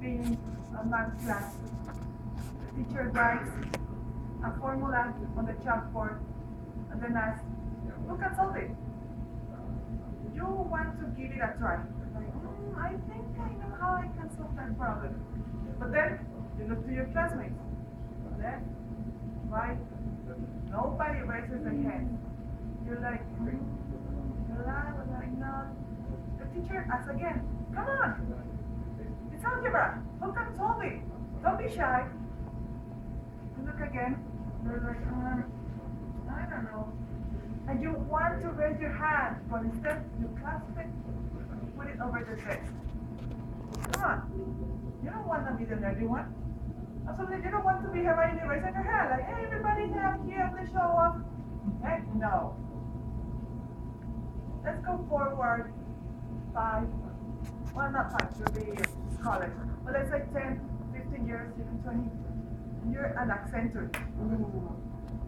in a math class. The teacher writes a formula on the chalkboard and then asks, who can solve it? You want to give it a try. Like, I think I know how I can solve that problem. But then you look to your classmates. Left, right, nobody raises their hand. You're like, no. The teacher asks again, come on. It's algebra. Who can solve it? Don't be shy. You look again. You're like, I don't know. And you want to raise your hand, but instead you clasp it, put it over the desk. Come on. You don't want to be the nerdy one. Absolutely, you don't want to be Hermione raising her hand, like, hey, everybody here, let's show off. Heck no. Let's go forward 5, well, not 5, you'll be college, but let's say 10, 15 years, even 20. And you're an accenter. Ooh.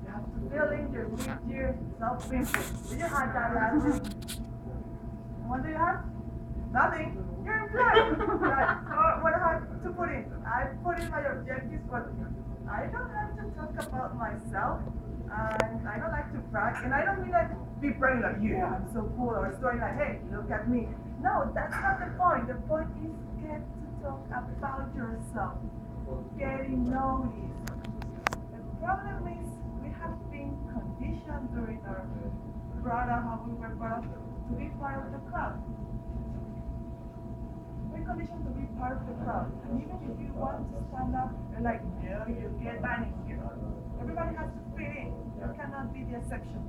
You have to fill in your mid-year self-input. Do you have that last week? What do you have? Nothing. You're employed. Right. What do I have to put in? I put in my objectives, but I don't have to talk about myself. And I don't like to brag. And I don't mean like be bragging like, yeah, I'm so cool, or story like, hey, look at me. No, that's not the point. The point is get to talk about yourself. Getting noticed. The problem is we have been conditioned during our how we were brought up to be part of the crowd. We're conditioned to be part of the crowd. And even if you want to stand up, you're like, no, you get banning here. Everybody has to fit in. You cannot be the exception.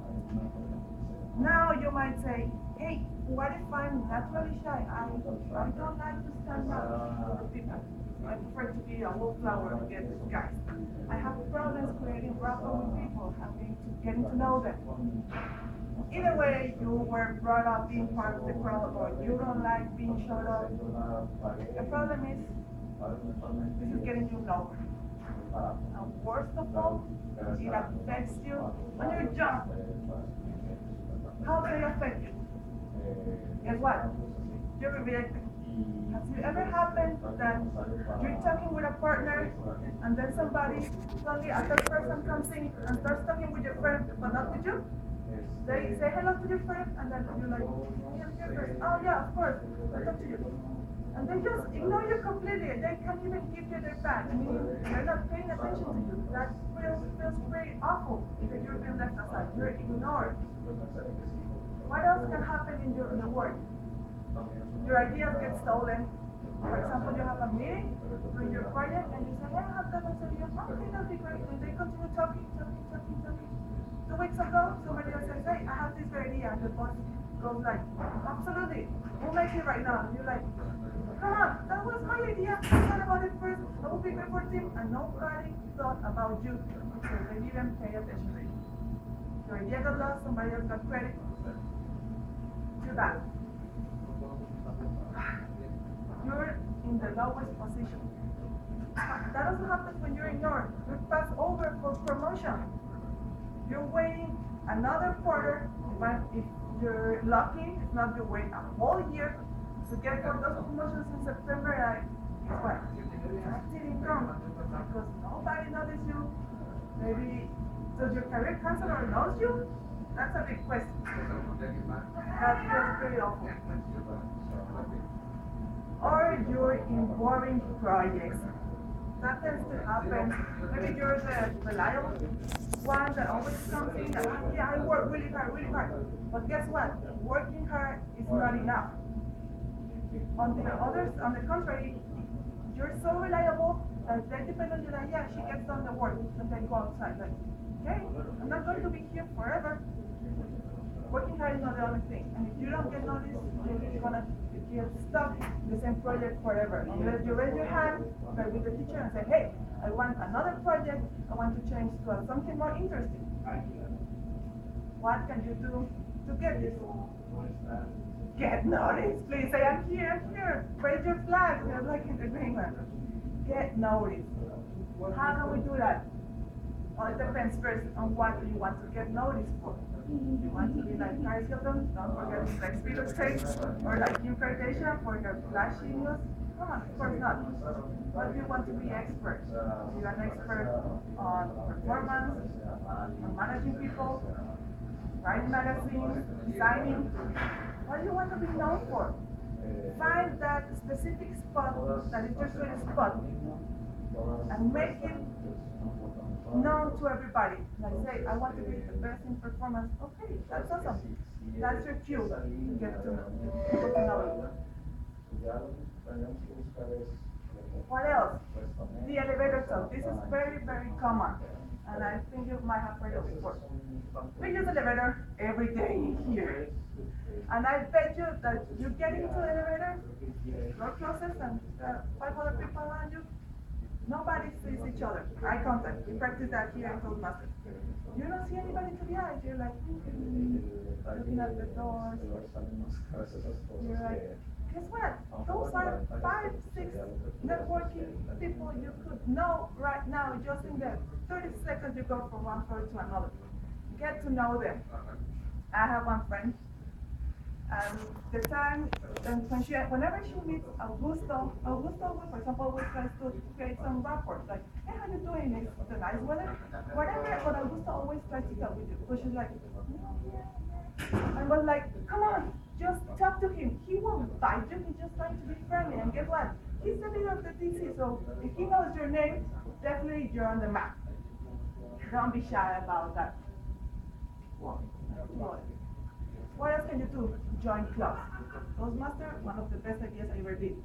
Now you might say, hey, what if I'm naturally shy? I don't like to stand up to the people. I prefer to be a wallflower and get disguised. I have problems creating rapport with people, getting to know them. Either way, you were brought up being part of the crowd, or you don't like being showed up. The problem is, this is getting you nowhere. And worst of all, it affects you on your job. How do they affect you? Guess what? You're rejected. Has it ever happened that you're talking with a partner and then suddenly a third person comes in and starts talking with your friend, but not with you? They say hello to your friend and then you're like, oh yeah, of course, I'll talk to you. And they just ignore you completely. They can't even give you their back. I mean, they're not paying attention to you. That feels very awful because you're being left aside. You're ignored. What else can happen in the work? Your ideas get stolen. For example, you have a meeting for your project and you say, I have that idea. Okay, that'll be great. And they continue talking. 2 weeks ago, somebody else says, hey, I have this great idea. And the boss goes like, absolutely, we'll make it right now. And you're like, come on, that was my idea. I thought about it first. That would be great for team. And nobody thought about you because they didn't pay attention to you. Your idea got lost, somebody else got credit. Too bad. You're in the lowest position. That also happens when you're ignored. You're passed over for promotion. You're waiting another quarter. If you're lucky, if not, you wait a whole year to get for those promotions in September. Guess what? That didn't come because nobody noticed you. Maybe does your career counselor knows you? That's a big question. That feels pretty awful. Or you're in boring projects. That tends to happen. Maybe you're the reliable one that always comes in and, yeah, I work really hard. But guess what? Working hard is not enough. On the contrary, you're so reliable that they depend on you that, yeah, she gets done the work and then go outside. Like, okay, I'm not going to be here forever. Working hard is not the only thing. And if you don't get noticed, you're gonna get stuck in the same project forever. Unless you raise your hand, go with the teacher and say, hey, I want another project, I want to change to something more interesting. What can you do to get this? Get noticed. Please say, I'm here. Raise your flag, just like in the green one. Get noticed. How can we do that? Well, it depends first on what you want to get noticed for. You want to be like Paris Hilton, don't forget to like speed of tape, or like Kim Kardashian for your flashy news. Come on, of course not. What do you want to be expert? You're an expert on performance, on managing people, writing magazines, designing. What do you want to be known for? Find that specific spot that is your sweet spot and make it known to everybody. Like say, I want to be the best in performance. Okay, that's awesome. That's your cue to get to people to know you. What else? The elevator talk. This is very, very common. And I think you might have heard it before. We use the elevator every day here. And I bet you that you get into the elevator, door closes, and 500 people around you. Nobody sees each other. Eye contact. We practice that here in Toastmasters. You don't see anybody to the eyes. You're like looking at the doors. You're like, guess what? Those are 5, 6 networking people you could know right now just in the 30 seconds you go from one floor to another. Get to know them. I have one friend. And the time, and whenever she meets Augusto will, for example, we try to create some rapport, like, hey, how you doing? It's the nice weather. Whatever, but Augusto always tries to talk with you. So she's like, yeah. And was like, come on, just talk to him. He won't bite you, he's just trying to be friendly. And guess what? He's the leader of the DC, so if he knows your name, definitely you're on the map. Don't be shy about that. What else can you do? Join clubs. Toastmaster, one of the best ideas I ever did.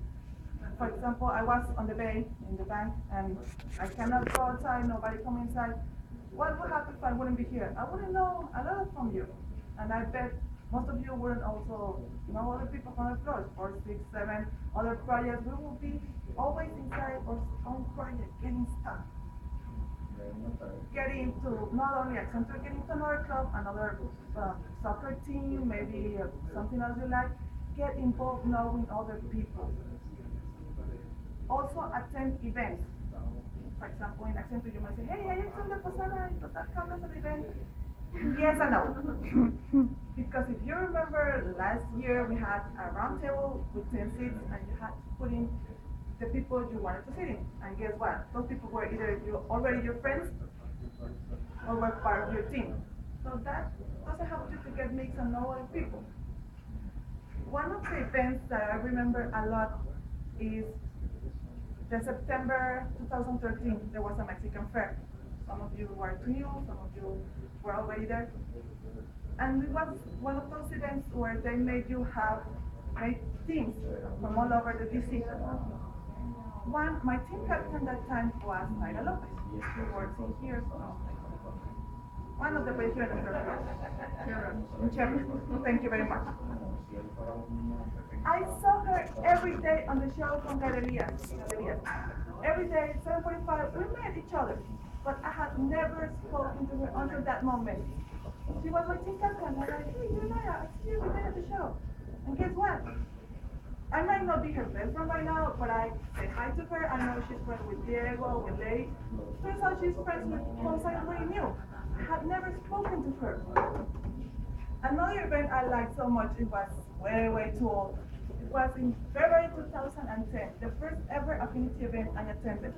For example, I was on the bay in the bank and I cannot go outside, nobody come inside. What would happen if I wouldn't be here? I wouldn't know a lot from you. And I bet most of you wouldn't also know other people from the floors, 4, 6, 7 other projects. We will be always inside our own project, getting stuck. Get into not only Accenture, get into another club, another soccer team, maybe something else you like. Get involved knowing other people. Also attend events. For example, in Accenture you might say, hey, I attend the Posada, does that count as an event? Yes and no. Because if you remember last year we had a round table with 10 seats and you had to put in the people you wanted to sit in. And guess what? Those people were either already your friends or were part of your team. So that doesn't help you to get mixed and know other people. One of the events that I remember a lot is the September 2013, there was a Mexican fair. Some of you were too new, some of you were already there. And it was one of those events where they made you make teams from all over the DC. My team captain that time was Naira Lopez. She works in here, so one of the best here in the third. Thank you very much. I saw her every day on the show from Galerías. Every day, 7:45, we met each other, but I had never spoken to her until that moment. She was my team captain, and I was like, hey, you're Naira, I see you every day at the show. And guess what? I might not be her best friend right now, but I say hi to her. I know she's friends with Diego, with Lady. Turns out she's friends with folks I already knew. I had never spoken to her. Another event I liked so much, it was way, way too old. It was in February 2010, the first ever affinity event I attended.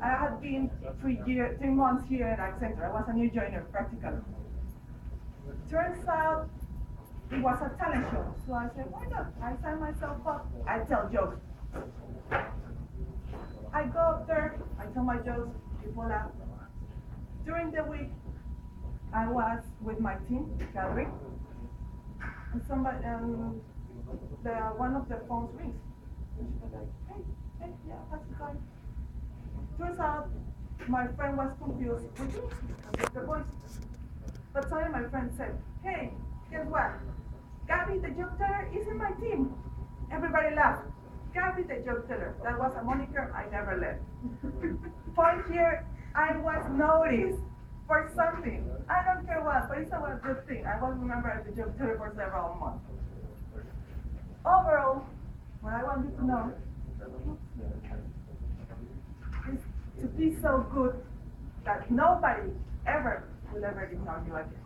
I had been 3 months here at Accenture. I was a new joiner, practically. Turns out, it was a talent show, so I said, why not? I sign myself up, I tell jokes. I go up there, I tell my jokes, people laugh. During the week, I was with my team, Gaby, and one of the phones rings. And she was like, hey, yeah, how's it going? Turns out, my friend was confused with me, with the voice. But suddenly my friend said, hey, guess what? Gaby, the joke teller, is in my team. Everybody laughed. Gaby, the joke teller. That was a moniker I never left. Point here, I was noticed for something. I don't care what, but it's a good thing. I was remembered as the joke teller for several months. Overall, what I want you to know is to be so good that nobody will ever ignore you again.